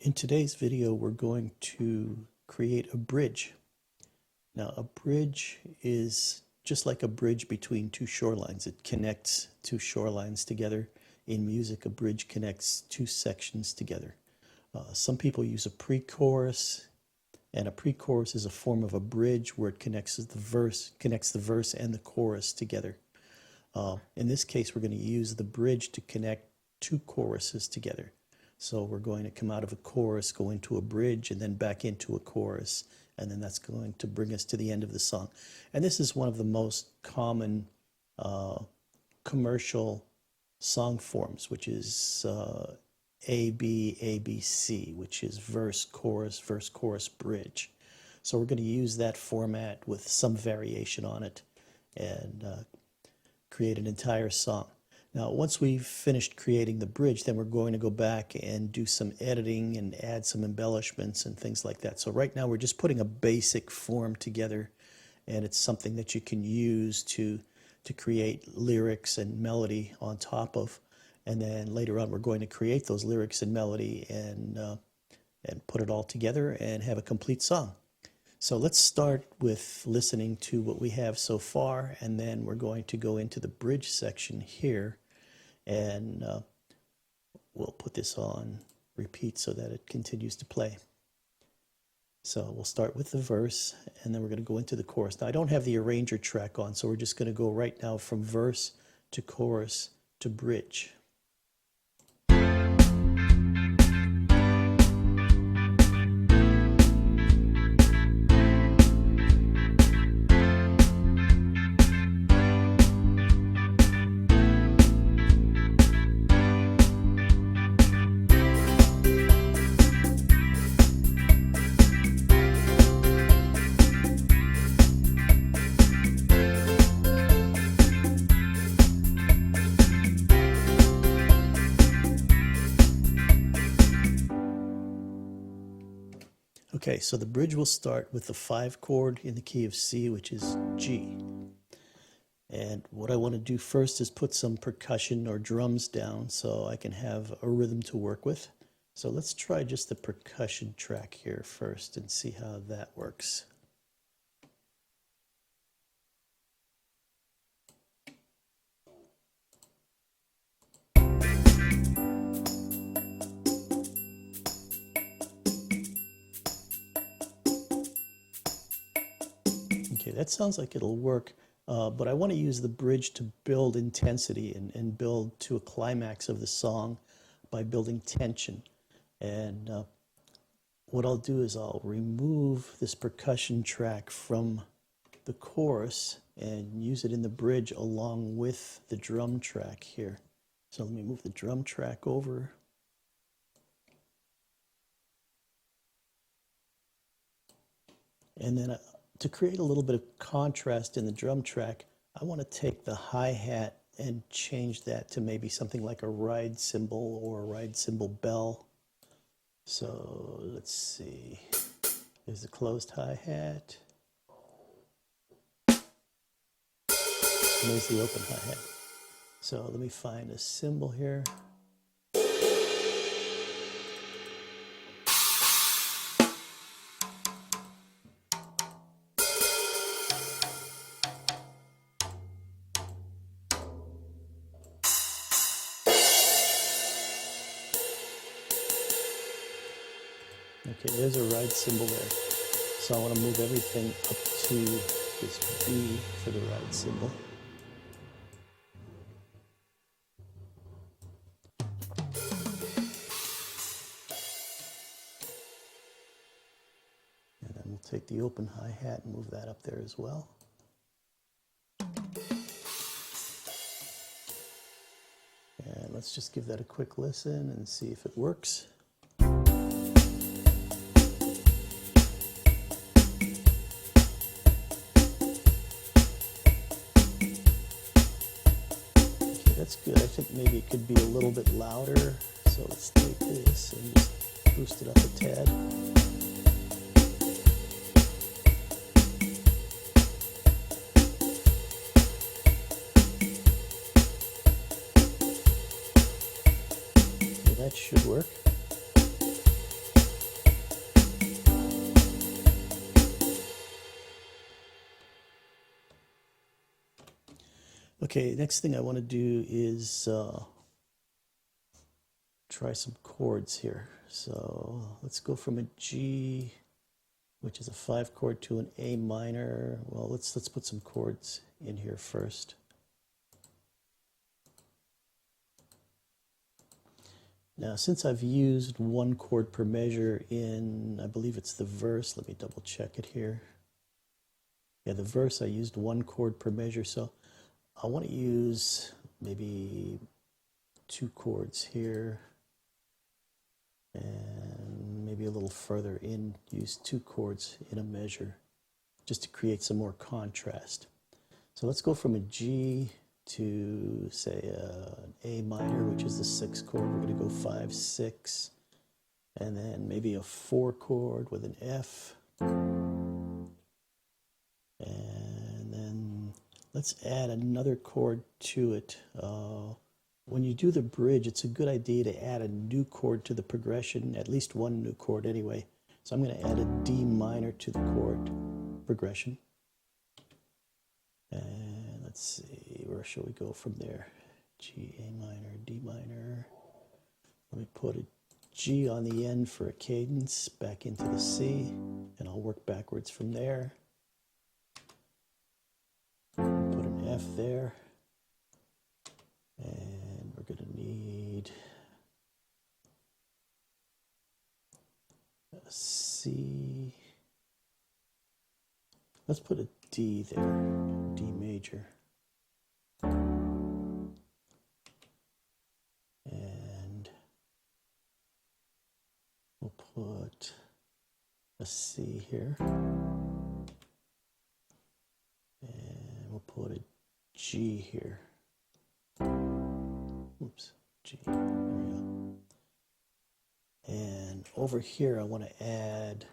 In today's video, we're going to create a bridge. Now, a bridge is just like a bridge between two shorelines. It connects two shorelines together. In music, a bridge connects two sections together. Some people use a pre-chorus, and a pre-chorus is a form of a bridge where it connects the verse and the chorus together. In this case, we're going to use the bridge to connect two choruses together. So we're going to come out of a chorus, go into a bridge, and then back into a chorus, and then that's going to bring us to the end of the song. And this is one of the most common commercial song forms, which is A-B, A-B-C, which is verse, chorus, bridge. So we're going to use that format with some variation on it and create an entire song. Now, once we've finished creating the bridge, then we're going to go back and do some editing and add some embellishments and things like that. So right now we're just putting a basic form together, and it's something that you can use to create lyrics and melody on top of. And then later on we're going to create those lyrics and melody and put it all together and have a complete song. So let's start with listening to what we have so far, and then we're going to go into the bridge section here, and we'll put this on repeat so that it continues to play. So we'll start with the verse, and then we're going to go into the chorus. Now, I don't have the arranger track on, so we're just going to go right now from verse to chorus to bridge. Okay, so the bridge will start with the 5 chord in the key of C, which is G. And what I want to do first is put some percussion or drums down so I can have a rhythm to work with. So let's try just the percussion track here first and see how that works. Okay, that sounds like it'll work, but I want to use the bridge to build intensity and build to a climax of the song by building tension. And what I'll do is I'll remove this percussion track from the chorus and use it in the bridge along with the drum track here. So let me move the drum track over. And then to create a little bit of contrast in the drum track, I want to take the hi-hat and change that to maybe something like a ride cymbal or a ride cymbal bell. So let's see. There's the closed hi-hat. And there's the open hi-hat. So let me find a cymbal here. Okay, there's a ride cymbal there. So I want to move everything up to this B for the ride cymbal. And then we'll take the open hi-hat and move that up there as well. And let's just give that a quick listen and see if it works. That's good. I think maybe it could be a little bit louder. So let's take this and just boost it up a tad. Okay, that should work. Okay, next thing I want to do is try some chords here. So let's go from a G, which is a 5 chord, to an A minor. Well, let's put some chords in here first. Now, since I've used 1 chord per measure in, I believe it's the verse, let me double check it here. Yeah, the verse, I used 1 chord per measure, so I want to use maybe 2 chords here, and maybe a little further in, use 2 chords in a measure, just to create some more contrast. So let's go from a G to, say, an A minor, which is the 6th chord. We're going to go 5, 6, and then maybe a 4 chord with an F. And then let's add another chord to it. When you do the bridge, it's a good idea to add a new chord to the progression, at least 1 new chord anyway. So I'm going to add a D minor to the chord progression. And let's see, where shall we go from there? G, A minor, D minor. Let me put a G on the end for a cadence, back into the C, and I'll work backwards from there. Put an F there. And we're going to need a C. Let's put a D there, D major. And we'll put a C here. And we'll put a G here. Oops, G, there we go. And over here I want to add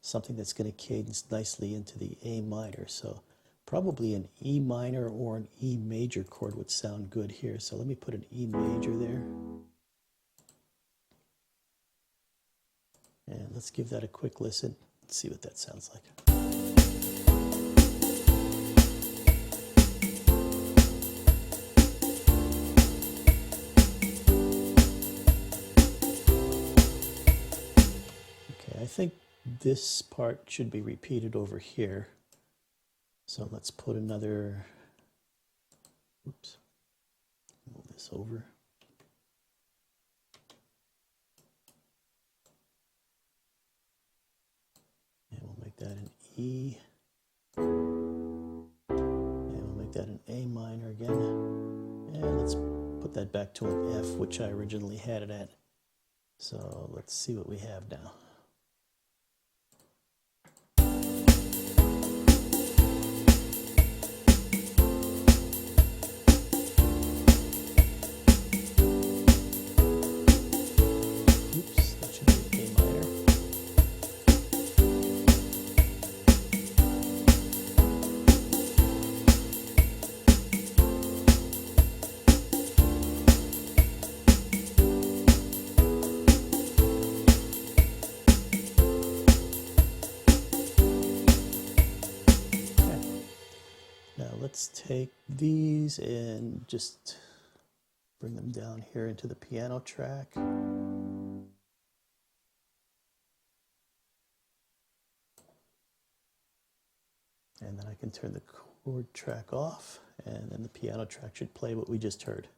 something that's going to cadence nicely into the A minor. So probably an E minor or an E major chord would sound good here. So let me put an E major there. And let's give that a quick listen. Let's see what that sounds like. Okay, I think this part should be repeated over here. So let's put another, oops, move this over. And we'll make that an E. And we'll make that an A minor again. And let's put that back to an F, which I originally had it at. So let's see what we have now. Let's take these and just bring them down here into the piano track. And then I can turn the chord track off, and then the piano track should play what we just heard.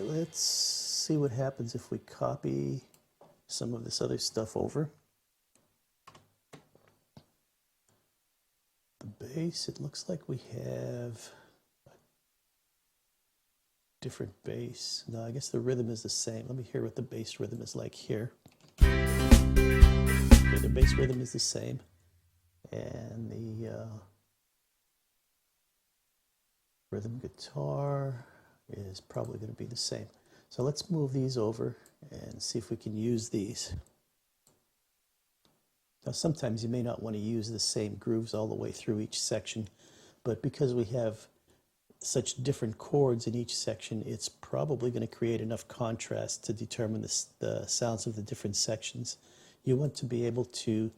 Let's see what happens if we copy some of this other stuff over. The bass, it looks like we have a different bass. No, I guess the rhythm is the same. Let me hear what the bass rhythm is like here. Okay, the bass rhythm is the same. And Rhythm guitar is probably going to be the same. So let's move these over and see if we can use these. Now sometimes you may not want to use the same grooves all the way through each section, but because we have such different chords in each section, it's probably going to create enough contrast to determine the sounds of the different sections. You want to be able to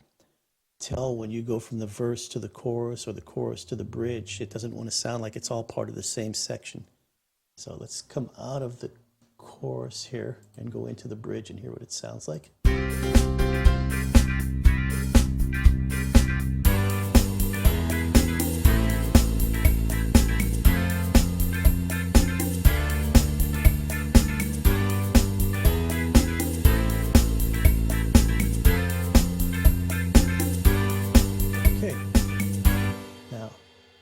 tell when you go from the verse to the chorus or the chorus to the bridge. It doesn't want to sound like it's all part of the same section. So let's come out of the chorus here and go into the bridge and hear what it sounds like.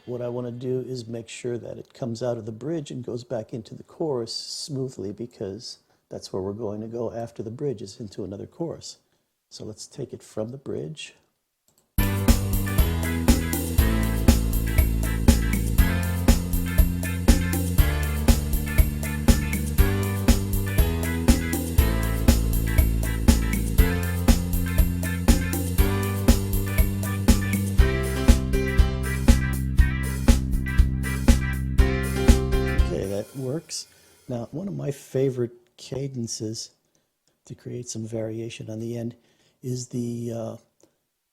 What I want to do is make sure that it comes out of the bridge and goes back into the chorus smoothly, because that's where we're going to go after the bridge, is into another chorus. So let's take it from the bridge. Works. Now, one of my favorite cadences to create some variation on the end is the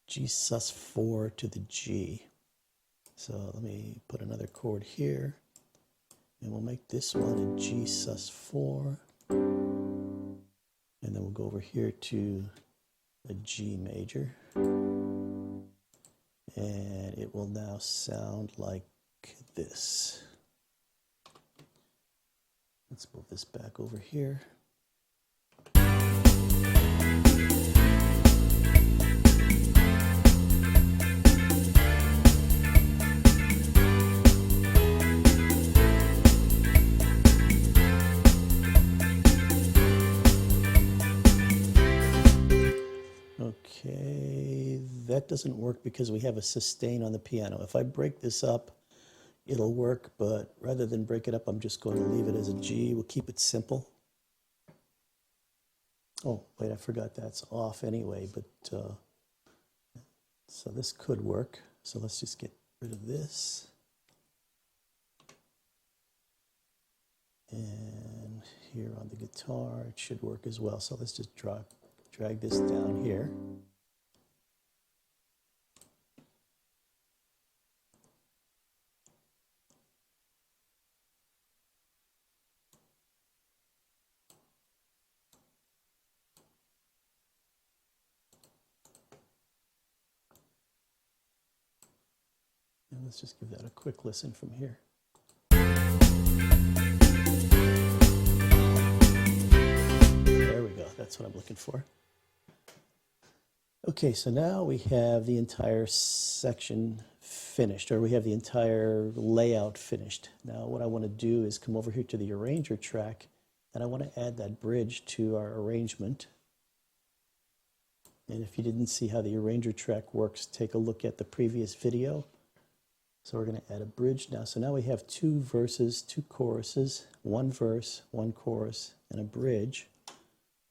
G sus4 to the G. So let me put another chord here, and we'll make this one a G sus4, and then we'll go over here to a G major, and it will now sound like this. Let's move this back over here. Okay, that doesn't work because we have a sustain on the piano. If I break this up, it'll work, but rather than break it up, I'm just going to leave it as a G. We'll keep it simple. Oh, wait, I forgot that's off anyway, but so this could work. So let's just get rid of this. And here on the guitar, it should work as well. So let's just drag this down here. And let's just give that a quick listen from here. There we go. That's what I'm looking for. Okay, so now we have the entire section finished, or we have the entire layout finished. Now what I want to do is come over here to the arranger track, and I want to add that bridge to our arrangement. And if you didn't see how the arranger track works, take a look at the previous video. So we're going to add a bridge now. So now we have 2 verses, 2 choruses, 1 verse, 1 chorus, and a bridge.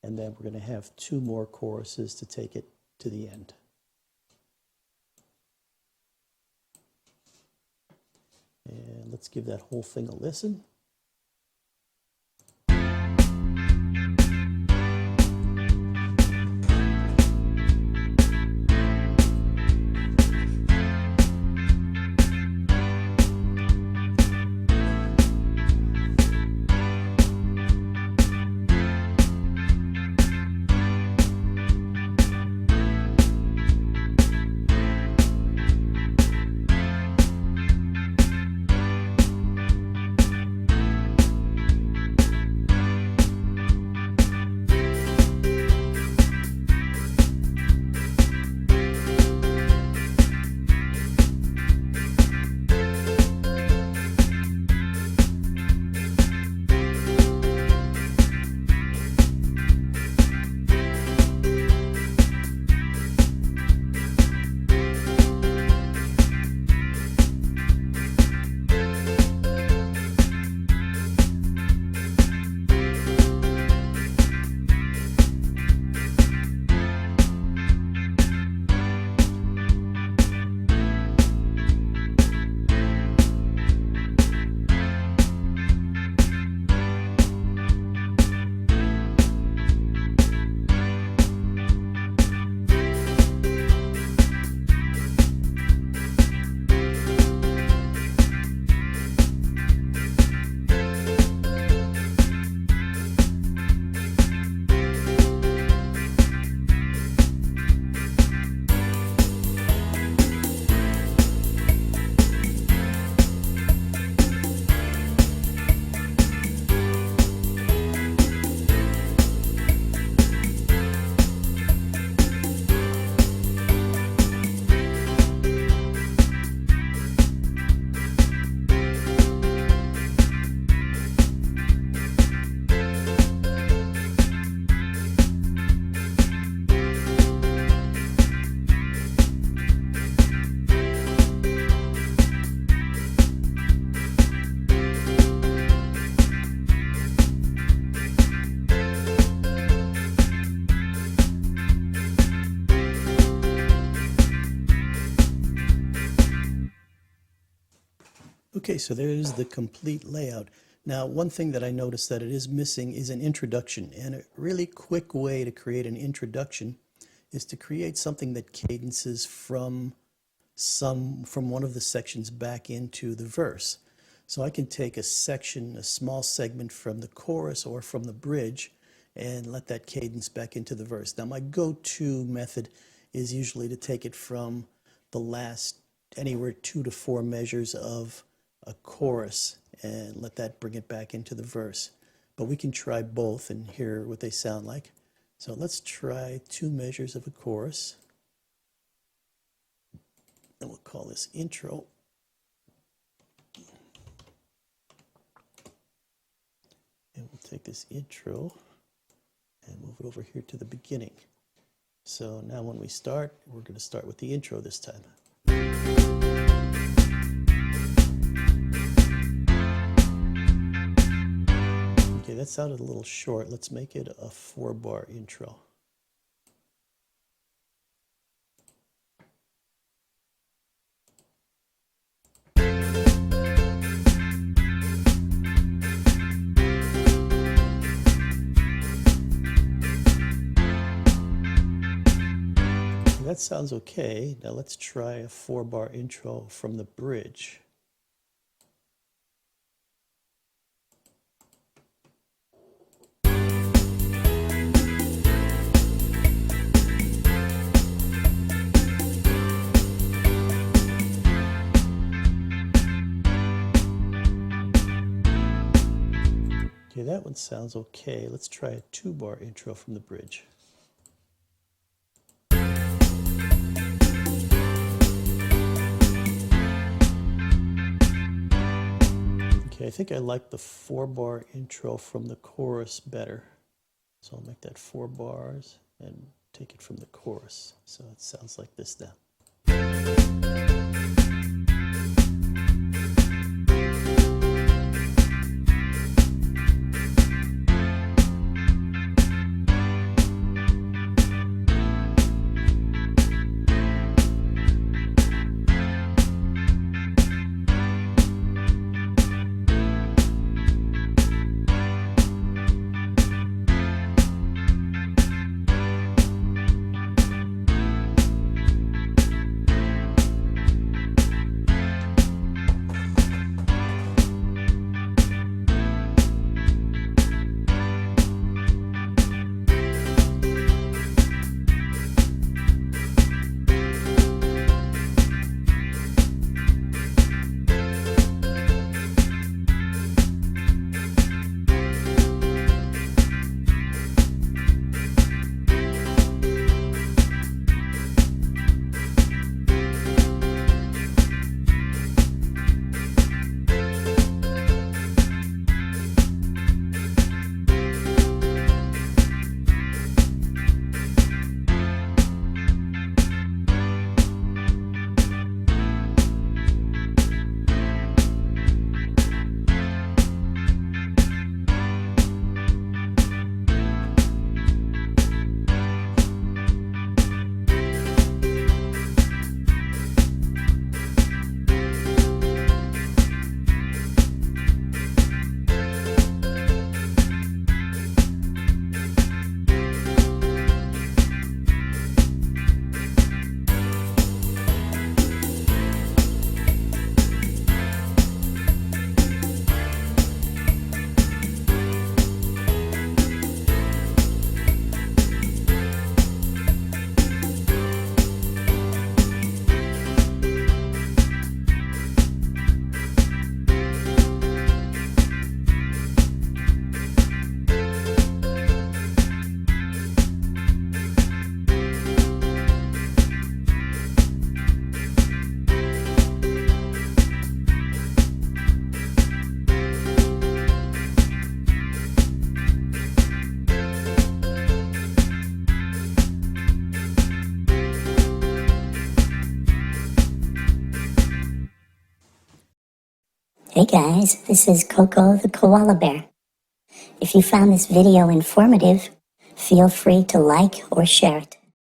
And then we're going to have 2 more choruses to take it to the end. And let's give that whole thing a listen. Okay, so there's the complete layout. Now, one thing that I noticed that it is missing is an introduction, and a really quick way to create an introduction is to create something that cadences from one of the sections back into the verse. So I can take a section, a small segment from the chorus or from the bridge, and let that cadence back into the verse. Now, my go-to method is usually to take it from the last anywhere 2 to 4 measures of a chorus and let that bring it back into the verse. But we can try both and hear what they sound like. So let's try 2 measures of a chorus. And we'll call this intro. And we'll take this intro and move it over here to the beginning. So now when we start, we're going to start with the intro this time. Okay, that sounded a little short. Let's make it a 4-bar intro. That sounds okay. Now let's try a 4-bar intro from the bridge. Okay, that one sounds okay. Let's try a 2-bar intro from the bridge. Okay, I think I like the 4-bar intro from the chorus better. So I'll make that 4 bars and take it from the chorus. So it sounds like this now. Hey guys, this is Coco the Koala Bear. If you found this video informative, feel free to like or share it.